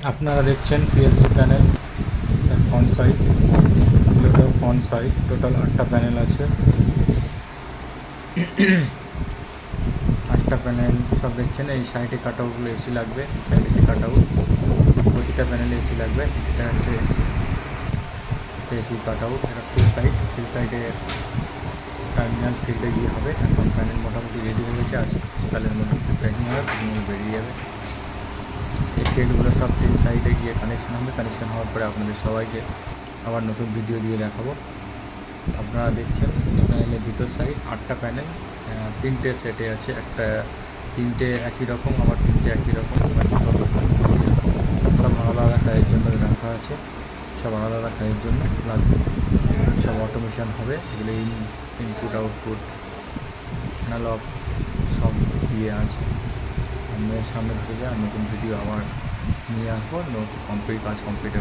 আপনারা দেখছেন PLC panel front side, এগুলো ফ্রন্ট সাইড টোটাল 8টা প্যানেল আছে। 8টা প্যানেল সব দেখছেন। এই সাইডে কাট আউটগুলো এসি লাগবে, এই সাইডে যে কাট আউট প্রতিটা প্যানেলে এসি লাগবে। এটা হচ্ছে এসি, এসি কাট আউট। এটা ফিল সাইডে টার্মিনাল ফিল্ডে গিয়ে হবে। এখন প্যানেল মোটামুটি রেডি হয়ে গেছে, আজ কালের মধ্যে প্যাকিং হবে, বেরিয়ে যাবে। এই ফিল্ডগুলো সব ফিল সাইডে গিয়ে কানেকশন হবে। কানেকশন হওয়ার পরে আপনাদের সবাইকে আবার নতুন ভিডিও দিয়ে দেখাবো। আপনারা দেখছেন এই প্যানেলের ভিতর সাইড 8টা প্যানেল, 3টে সেটে আছে। তিনটে একই রকম, আবার 3টে একই রকম, সব আলাদা আলাদা কাজের জন্য রাখা আছে। সব আলাদা আলাদা কাজের জন্য লাগবে, সব অটোমেশন হবে। এগুলো ইনপুট আউটপুট অ্যানালগ সব দিয়ে আছে। সামনের থেকে আর নতুন ভিডিও আবার নিয়ে আসবো, কাজ কমপ্লিট